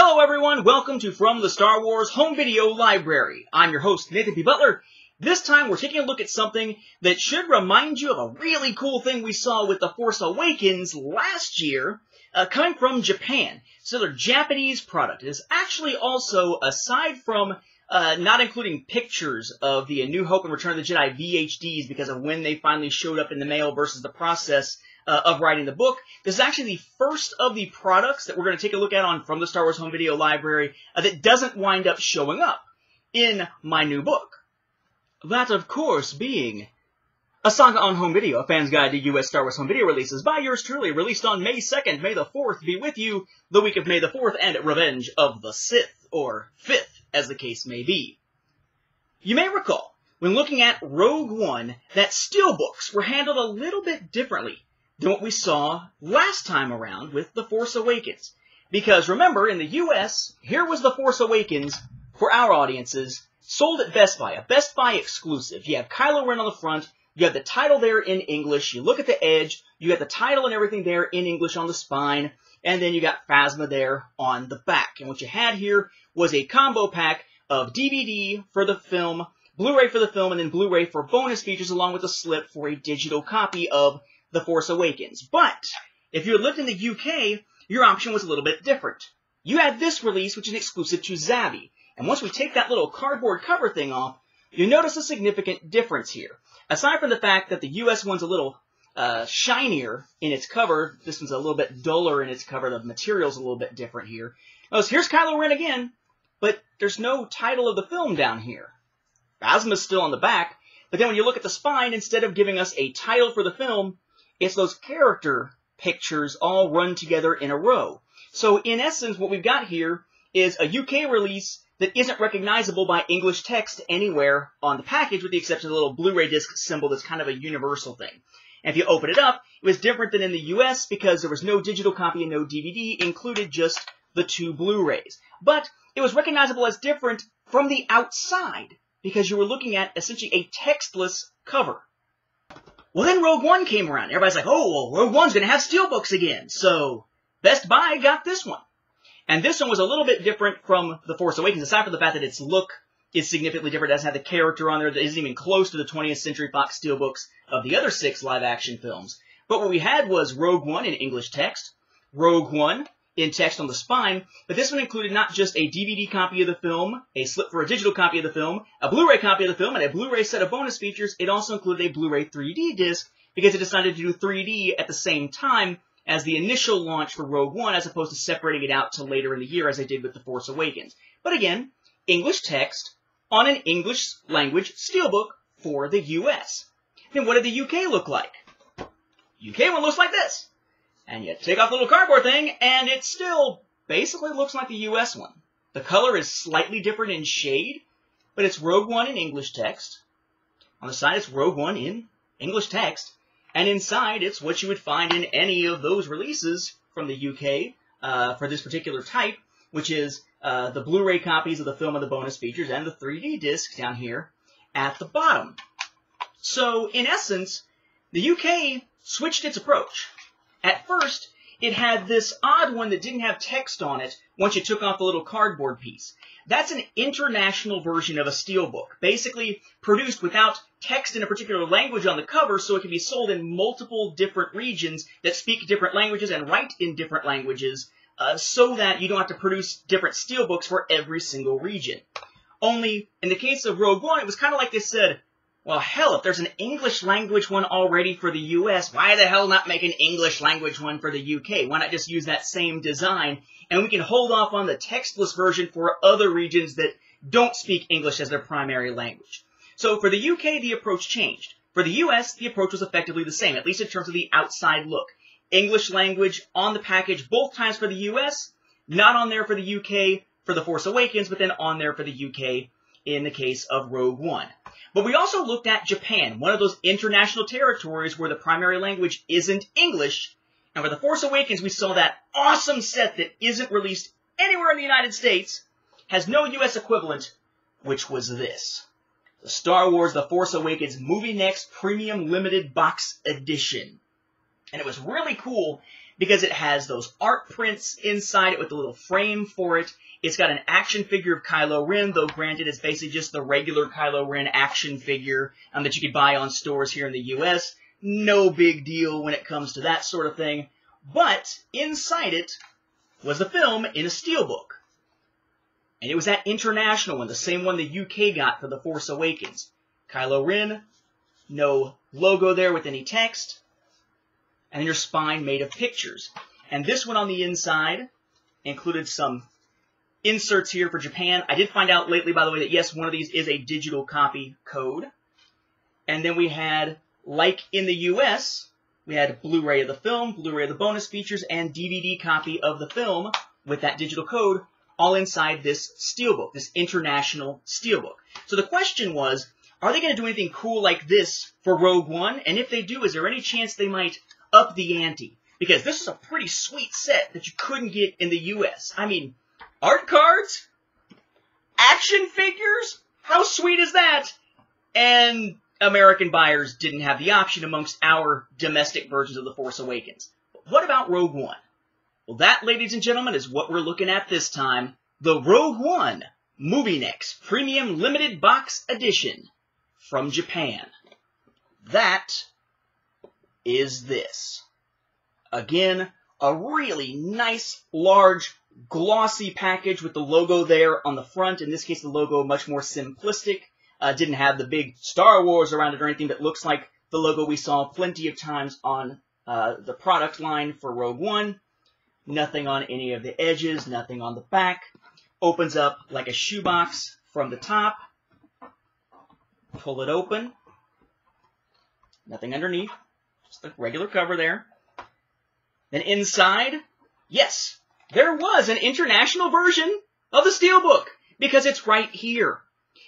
Hello everyone, welcome to From the Star Wars Home Video Library. I'm your host, Nathan P. Butler. This time we're taking a look at something that should remind you of a really cool thing we saw with The Force Awakens last year, coming from Japan. So they're a Japanese product. It is actually also, aside from not including pictures of the A New Hope and Return of the Jedi VHDs because of when they finally showed up in the mail versus the process of writing the book, this is actually the first of the products that we're going to take a look at on From the Star Wars Home Video Library that doesn't wind up showing up in my new book. That, of course, being A Saga on Home Video, a fan's guide to U.S. Star Wars home video releases by yours truly, released on May 2nd. May the 4th be with you, the week of May the 4th, and Revenge of the Sith, or 5th, as the case may be. You may recall, when looking at Rogue One, that steelbooks were handled a little bit differently than what we saw last time around with The Force Awakens. Because remember, in the U.S., here was The Force Awakens, for our audiences, sold at Best Buy, a Best Buy exclusive. You have Kylo Ren on the front, you have the title there in English, you look at the edge, you got the title and everything there in English on the spine, and then you got Phasma there on the back. And what you had here was a combo pack of DVD for the film, Blu-ray for the film, and then Blu-ray for bonus features along with a slip for a digital copy of The Force Awakens. But if you had lived in the UK, your option was a little bit different. You had this release, which is exclusive to Zavvi. And once we take that little cardboard cover thing off, you notice a significant difference here. Aside from the fact that the US one's a little shinier in its cover, this one's a little bit duller in its cover, the material's a little bit different here. Notice, here's Kylo Ren again, but there's no title of the film down here. Phasma's still on the back, but then when you look at the spine, instead of giving us a title for the film, it's those character pictures all run together in a row. So in essence, what we've got here is a UK release that isn't recognizable by English text anywhere on the package, with the exception of the little Blu-ray disc symbol that's kind of a universal thing. And if you open it up, it was different than in the US because there was no digital copy and no DVD, included just the 2 Blu-rays. But it was recognizable as different from the outside because you were looking at essentially a textless cover. Well, then Rogue One came around. Everybody's like, oh, well, Rogue One's going to have steelbooks again. So Best Buy got this one. And this one was a little bit different from The Force Awakens, aside from the fact that its look is significantly different. It doesn't have the character on there that isn't even close to the 20th Century Fox steelbooks of the other 6 live-action films. But what we had was Rogue One in English text, Rogue One in text on the spine, but this one included not just a DVD copy of the film, a slip for a digital copy of the film, a Blu-ray copy of the film, and a Blu-ray set of bonus features. It also included a Blu-ray 3D disc because it decided to do 3D at the same time as the initial launch for Rogue One, as opposed to separating it out till later in the year, as they did with The Force Awakens. But again, English text on an English language steelbook for the US. Then what did the UK look like? UK one looks like this. And you take off the little cardboard thing, and it still basically looks like the US one. The color is slightly different in shade, but it's Rogue One in English text. On the side, it's Rogue One in English text. And inside, it's what you would find in any of those releases from the UK for this particular type, which is the Blu-ray copies of the film and the bonus features and the 3D discs down here at the bottom. So, in essence, the UK switched its approach. At first, it had this odd one that didn't have text on it once you took off the little cardboard piece. That's an international version of a steelbook, basically produced without text in a particular language on the cover, so it can be sold in multiple different regions that speak different languages and write in different languages, so that you don't have to produce different steelbooks for every single region. Only, in the case of Rogue One, it was kind of like they said, well, hell, if there's an English language one already for the US, why the hell not make an English language one for the UK? Why not just use that same design, and we can hold off on the textless version for other regions that don't speak English as their primary language. So for the UK, the approach changed. For the US, the approach was effectively the same, at least in terms of the outside look. English language on the package both times for the US, not on there for the UK for The Force Awakens, but then on there for the UK in the case of Rogue One. But we also looked at Japan, one of those international territories where the primary language isn't English. And for The Force Awakens, we saw that awesome set that isn't released anywhere in the United States, has no US equivalent, which was this. The Star Wars The Force Awakens MovieNEX Premium Limited Box Edition. And it was really cool because it has those art prints inside it with the little frame for it. It's got an action figure of Kylo Ren, though granted it's basically just the regular Kylo Ren action figure that you could buy on stores here in the U.S. No big deal when it comes to that sort of thing. But inside it was the film in a steelbook. And it was that international one, the same one the UK got for The Force Awakens. Kylo Ren, no logo there with any text, and your spine made of pictures. And this one on the inside included some inserts here for Japan. I did find out lately, by the way, that yes, one of these is a digital copy code. And then we had, like in the US, we had Blu-ray of the film, Blu-ray of the bonus features, and DVD copy of the film with that digital code, all inside this steelbook, this international steelbook. So the question was, are they going to do anything cool like this for Rogue One? And if they do, is there any chance they might up the ante? Because this is a pretty sweet set that you couldn't get in the US. I mean, art cards? Action figures? How sweet is that? And American buyers didn't have the option amongst our domestic versions of The Force Awakens. But what about Rogue One? Well, that, ladies and gentlemen, is what we're looking at this time. The Rogue One MovieNEX Premium Limited Box Edition from Japan. That is this. Again, a really nice, large, glossy package with the logo there on the front. In this case, the logo much more simplistic. Didn't have the big Star Wars around it or anything that looks like the logo we saw plenty of times on the product line for Rogue One. Nothing on any of the edges, nothing on the back. Opens up like a shoebox from the top. Pull it open. Nothing underneath. Just the regular cover there. Then inside, yes, there was an international version of the steelbook because it's right here.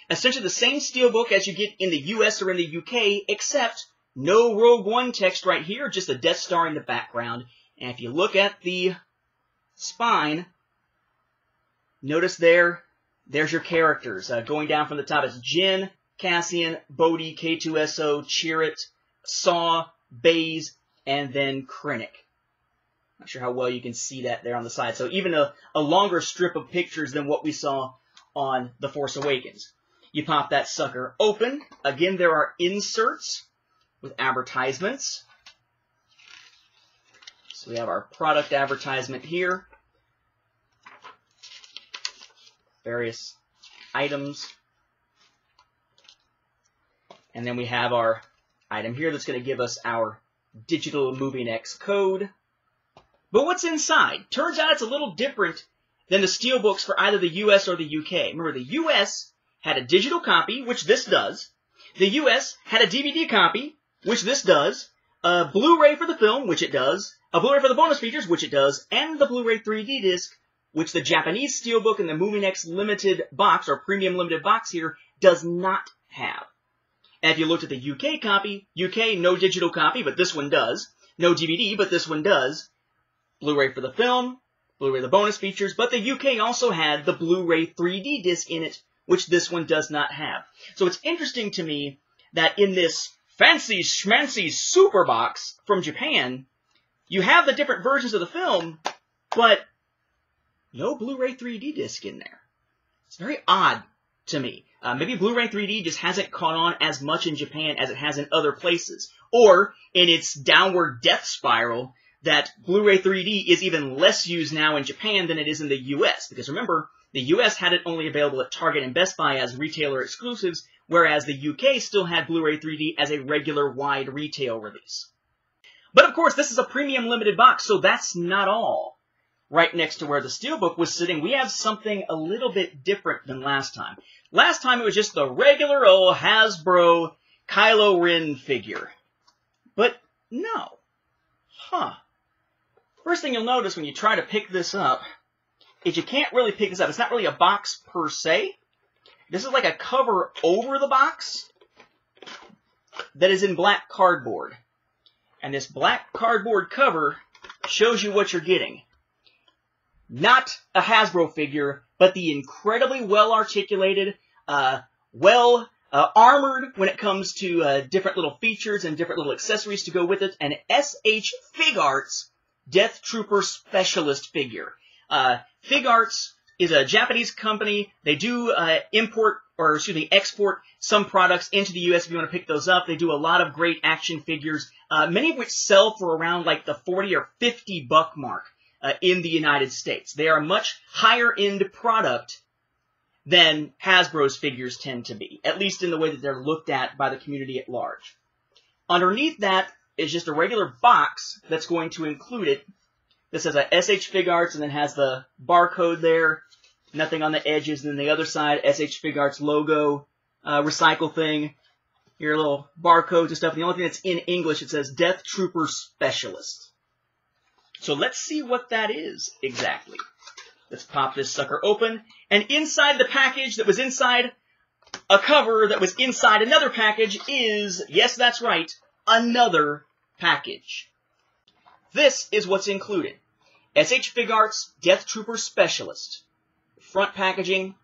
Essentially the same steelbook as you get in the US or in the UK, except no Rogue One text right here, just a Death Star in the background. And if you look at the spine, notice there's your characters. Going down from the top is Jyn, Cassian, Bodhi, K2SO, Chirrut, Saw, Baze, and then Krennic. Not sure how well you can see that there on the side. So even a longer strip of pictures than what we saw on The Force Awakens. You pop that sucker open. Again, there are inserts with advertisements. So we have our product advertisement here. Various items. And then we have our item here that's going to give us our digital MovieNEX code. But what's inside? Turns out it's a little different than the steelbooks for either the US or the UK. Remember, the US had a digital copy, which this does. The US had a DVD copy, which this does. A Blu-ray for the film, which it does. A Blu-ray for the bonus features, which it does. And the Blu-ray 3D disc, which the Japanese steelbook and the MovieNEX limited box, or premium limited box here, does not have. And if you looked at the UK copy, UK, no digital copy, but this one does. No DVD, but this one does. Blu-ray for the film, Blu-ray the bonus features, but the UK also had the Blu-ray 3D disc in it, which this one does not have. So it's interesting to me that in this fancy schmancy super box from Japan, you have the different versions of the film, but no Blu-ray 3D disc in there. It's very odd to me. Maybe Blu-ray 3D just hasn't caught on as much in Japan as it has in other places. Or, in its downward death spiral, that Blu-ray 3D is even less used now in Japan than it is in the US. Because remember, the US had it only available at Target and Best Buy as retailer exclusives, whereas the UK still had Blu-ray 3D as a regular wide retail release. But of course, this is a premium limited box, so that's not all. Right next to where the steelbook was sitting, we have something a little bit different than last time. Last time it was just the regular old Hasbro Kylo Ren figure. But no. Huh. First thing you'll notice when you try to pick this up is you can't really pick this up. It's not really a box per se. This is like a cover over the box that is in black cardboard. And this black cardboard cover shows you what you're getting. Not a Hasbro figure, but the incredibly well-articulated, armored when it comes to different little features and different little accessories to go with it, and SH Fig Arts Death Trooper Specialist figure. Fig Arts is a Japanese company. They do export some products into the U.S. if you want to pick those up. They do a lot of great action figures, many of which sell for around like the 40 or 50 buck mark in the United States. They are a much higher end product than Hasbro's figures tend to be, at least in the way that they're looked at by the community at large. Underneath that is just a regular box that's going to include it. This has a SH Fig Arts and then has the barcode there, nothing on the edges, and then the other side, SH Fig Arts logo, recycle thing, your little barcodes and stuff. And the only thing that's in English, it says Death Trooper Specialist. So let's see what that is exactly. Let's pop this sucker open. And inside the package that was inside a cover that was inside another package is, yes, that's right, another package. This is what's included. SH Fig Arts Death Trooper Specialist. Front packaging.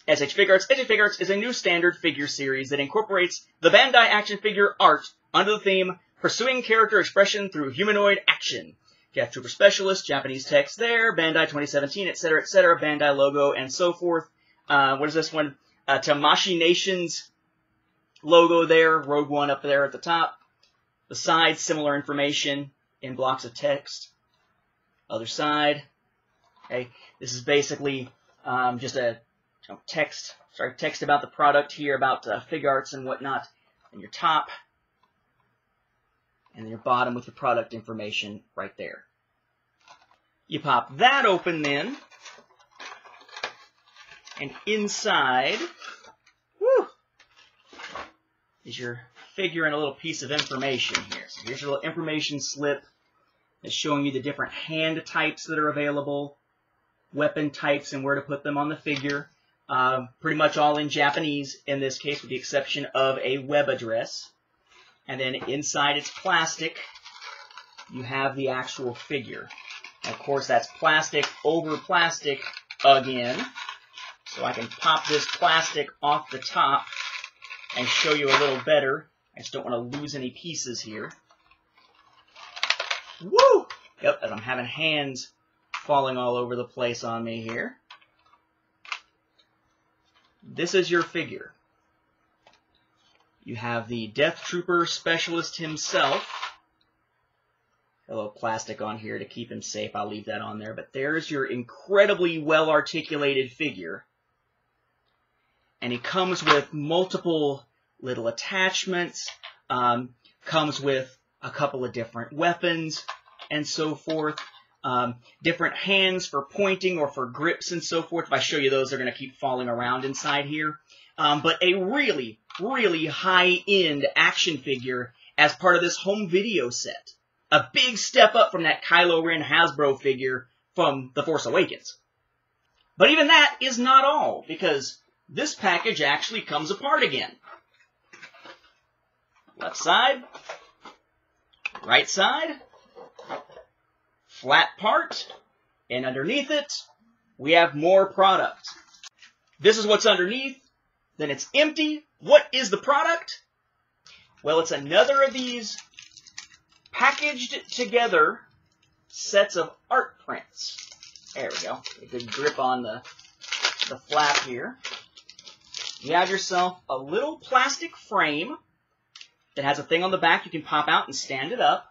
SH Fig Arts. SH Fig Arts is a new standard figure series that incorporates the Bandai action figure art under the theme Pursuing Character Expression Through Humanoid Action. Death Trooper Specialist, Japanese text there, Bandai 2017, etc., Bandai logo, and so forth. What is this one? Tamashii Nations logo there, Rogue One up there at the top. The side, similar information in blocks of text. Other side. Okay, this is basically just a text about the product here, about Fig Arts and whatnot, and your top. And your bottom with the product information right there. You pop that open then, and inside is your figure and a little piece of information here. So here's your little information slip that's showing you the different hand types that are available, weapon types, and where to put them on the figure. Pretty much all in Japanese in this case, with the exception of a web address. And then inside its plastic, you have the actual figure. And of course, that's plastic over plastic again. So I can pop this plastic off the top and show you a little better. I just don't want to lose any pieces here. Woo! Yep, as I'm having hands falling all over the place on me here. This is your figure. You have the Death Trooper Specialist himself. A little plastic on here to keep him safe. I'll leave that on there. But there's your incredibly well-articulated figure. And he comes with multiple little attachments. Comes with a couple of different weapons and so forth. Different hands for pointing or for grips and so forth. If I show you those, they're going to keep falling around inside here. But a really, really high-end action figure as part of this home video set. A big step up from that Kylo Ren Hasbro figure from The Force Awakens. But even that is not all, because this package actually comes apart again. Left side, right side, flat part, and underneath it, we have more product. This is what's underneath. Then it's empty. What is the product? Well, it's another of these packaged together sets of art prints. There we go. A good grip on the flap here. You have yourself a little plastic frame that has a thing on the back you can pop out and stand it up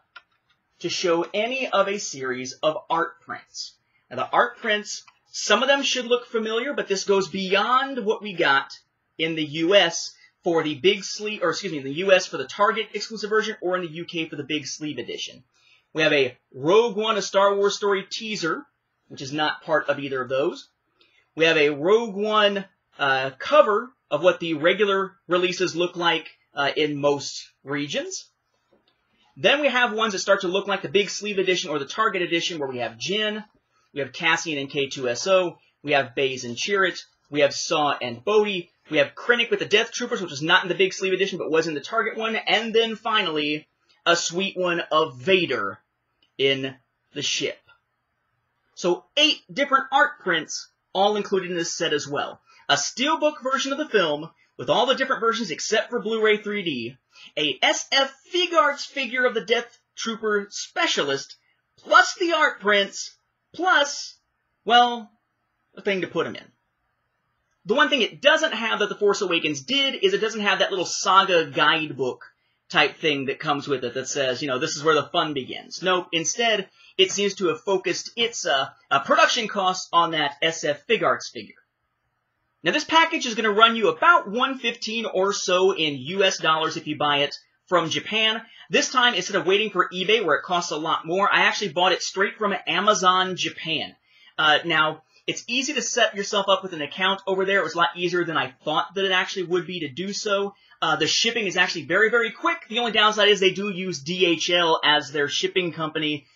to show any of a series of art prints. Now, the art prints, some of them should look familiar, but this goes beyond what we got in the U.S. for the big sleeve, or excuse me, in the U.S. for the Target exclusive version, or in the U.K. for the big sleeve edition. We have a Rogue One, a Star Wars Story teaser, which is not part of either of those. We have a Rogue One cover of what the regular releases look like in most regions. Then we have ones that start to look like the big sleeve edition or the Target edition, where we have Jyn, we have Cassian and K2SO, we have Baze and Chirrut, we have Saw and Bodhi, we have Krennic with the Death Troopers, which was not in the big sleeve edition, but was in the Target one, and then finally, a sweet one of Vader in the ship. So 8 different art prints, all included in this set as well. A steelbook version of the film, with all the different versions except for Blu-ray 3D, a SF Fig Arts figure of the Death Trooper Specialist, plus the art prints, plus, well, a thing to put them in. The one thing it doesn't have that The Force Awakens did is it doesn't have that little saga guidebook type thing that comes with it that says, you know, this is where the fun begins. Nope, instead, it seems to have focused its production costs on that SF FigArts figure. Now, this package is going to run you about $115 or so in US dollars if you buy it from Japan. This time, instead of waiting for eBay, where it costs a lot more, I actually bought it straight from Amazon Japan. Now, it's easy to set yourself up with an account over there. It was a lot easier than I thought that it actually would be to do so. The shipping is actually very, very quick. The only downside is they do use DHL as their shipping company,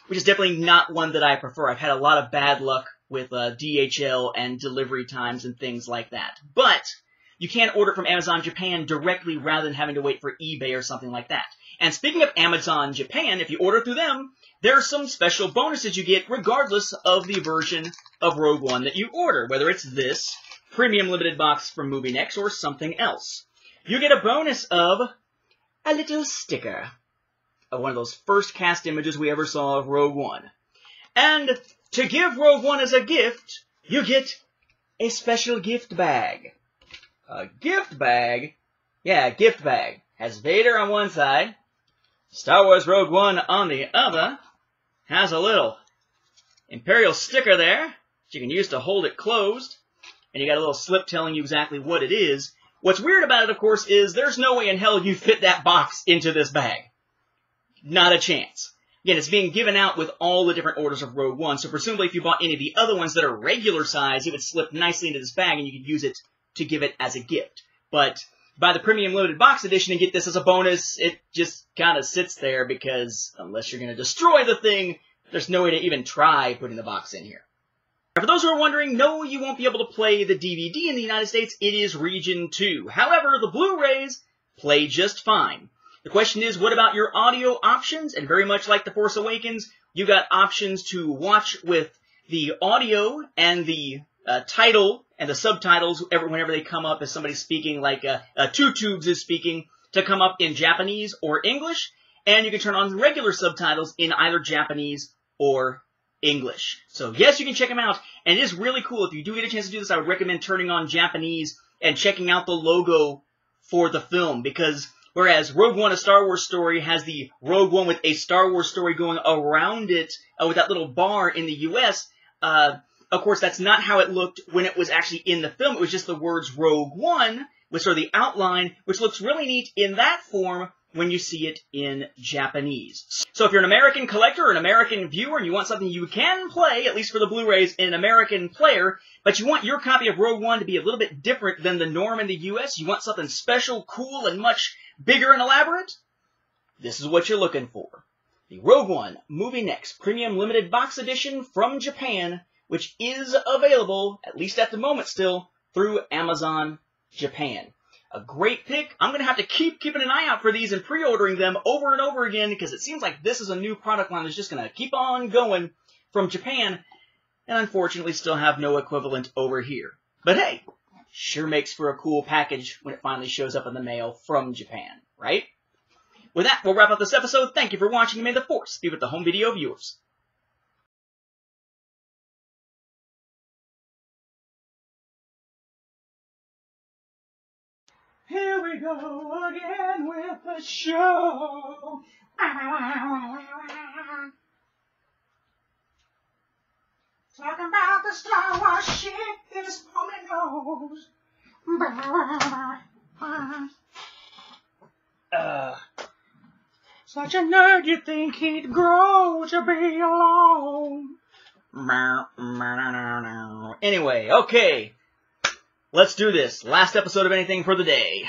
which is definitely not one that I prefer. I've had a lot of bad luck with DHL and delivery times and things like that. But you can order it from Amazon Japan directly rather than having to wait for eBay or something like that. And speaking of Amazon Japan, if you order through them, there are some special bonuses you get regardless of the version of Rogue One that you order, whether it's this premium limited box from MovieNEX or something else. You get a bonus of a little sticker of one of those first cast images we ever saw of Rogue One. And to give Rogue One as a gift, you get a special gift bag. A gift bag? Yeah, a gift bag. Has Vader on one side, Star Wars Rogue One on the other, has a little Imperial sticker there that you can use to hold it closed, and you got a little slip telling you exactly what it is. What's weird about it, of course, is there's no way in hell you fit that box into this bag. Not a chance. Again, it's being given out with all the different orders of Rogue One, so presumably if you bought any of the other ones that are regular size, it would slip nicely into this bag and you could use it to give it as a gift. But buy the Premium Limited Box Edition and get this as a bonus, it just kind of sits there because unless you're going to destroy the thing, there's no way to even try putting the box in here. For those who are wondering, no, you won't be able to play the DVD in the United States. It is Region 2. However, the Blu-rays play just fine. The question is, what about your audio options? And very much like The Force Awakens, you got options to watch with the audio and the title and the subtitles whenever they come up as somebody speaking, like Two Tubes is speaking, to come up in Japanese or English. And you can turn on regular subtitles in either Japanese or English. So yes, you can check them out. And it is really cool. If you do get a chance to do this, I would recommend turning on Japanese and checking out the logo for the film. Because whereas Rogue One, A Star Wars Story, has the Rogue One with a Star Wars story going around it with that little bar in the U.S., of course, that's not how it looked when it was actually in the film. It was just the words Rogue One, which are the outline, which looks really neat in that form when you see it in Japanese. So if you're an American collector or an American viewer and you want something you can play, at least for the Blu-rays, in an American player, but you want your copy of Rogue One to be a little bit different than the norm in the U.S., you want something special, cool, and much bigger and elaborate, this is what you're looking for. The Rogue One MovieNEX Premium Limited Box Edition from Japan, which is available, at least at the moment still, through Amazon Japan. A great pick. I'm going to have to keep keeping an eye out for these and pre-ordering them over and over again because it seems like this is a new product line that's just going to keep on going from Japan and unfortunately still have no equivalent over here. But hey, sure makes for a cool package when it finally shows up in the mail from Japan, right? With that, we'll wrap up this episode. Thank you for watching and may the Force be with the home video viewers. Here we go again with the show. Talking about the Star Wars shit this woman knows. Such a nerd, you'd think he'd grow to be alone. Anyway, okay. Let's do this. Last episode of anything for the day.